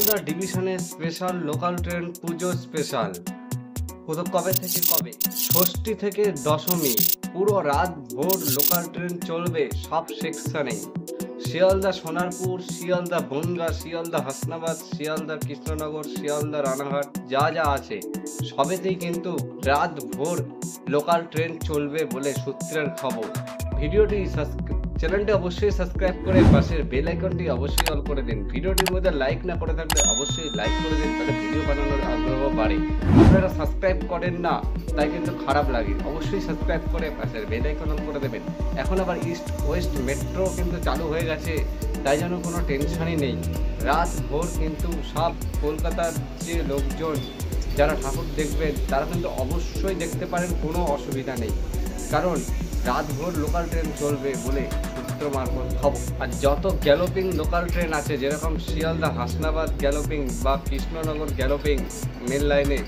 শিয়ালদা ডিভিশনে special local train পুজো special. কবে থেকে কবে? ষষ্ঠী থেকে দশমী পুরো রাত ভোর লোকাল ট্রেন চলবে সব সেকশনে। শিয়ালদা সোনারপুর, শিয়ালদা বনগাঁ, শিয়ালদা হাসনাবাদ, শিয়ালদা কৃষ্ণনগর, শিয়ালদা রানাঘাট যা যা আছে সবেতেই কিন্তু রাত ভোর লোকাল ট্রেন চলবে বলে সূত্রের খবর। ভিডিওটি চ্যানেলটি অবশ্যই সাবস্ক্রাইব করে পাশের বেল আইকনটি অবশ্যই অল করে দিন। ভিডিওটির মধ্যে লাইক না করে থাকলে অবশ্যই লাইক করে দিন, তাহলে ভিডিও বানানোর আগ্রহ বাড়ে। আপনারা সাবস্ক্রাইব করেন না তাই কিন্তু খারাপ লাগে, অবশ্যই সাবস্ক্রাইব করে পাশের বেল আইকন অল করে দেবেন। এখন আবার ইস্ট ওয়েস্ট মেট্রো কিন্তু চালু হয়ে গেছে, তাই যেন কোনো টেনশনই নেই। রাত ভোর কিন্তু সব কলকাতার যে লোকজন যারা ঠাকুর দেখবেন তারা কিন্তু অবশ্যই দেখতে পারেন, কোনো অসুবিধা নেই, কারণ রাত ভোর লোকাল ট্রেন চলবে বলে সূত্র মারফত খবর। আর যত গ্যালোপিং লোকাল ট্রেন আছে, যেরকম শিয়ালদা হাসনাবাদ গ্যালোপিং বা কৃষ্ণনগর গ্যালোপিং মেল লাইনে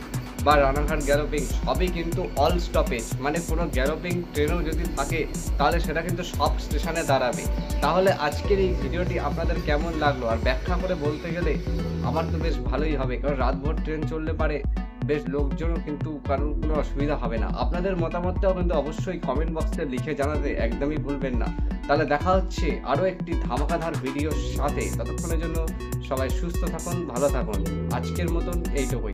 বা রানাঘাট গ্যালোপিং, সবই কিন্তু অল স্টপেজ, মানে কোনো গ্যালোপিং ট্রেনও যদি থাকে তাহলে সেটা কিন্তু সব স্টেশনে দাঁড়াবে। তাহলে আজকের এই ভিডিওটি আপনাদের কেমন লাগলো? আর ব্যাখ্যা করে বলতে গেলে আমার তো বেশ ভালোই হবে, কারণ রাত ভোর ট্রেন চললে পারে বেশ লোকজনও কিন্তু কারোর কোনো অসুবিধা হবে না। আপনাদের মতামতটাও কিন্তু অবশ্যই কমেন্ট বক্সে লিখে জানাতে একদমই ভুলবেন না। তাহলে দেখা হচ্ছে আরও একটি ধামাকাধার ভিডিওর সাথে। ততক্ষণের জন্য সবাই সুস্থ থাকুন, ভালো থাকুন। আজকের মতন এইটুকুই।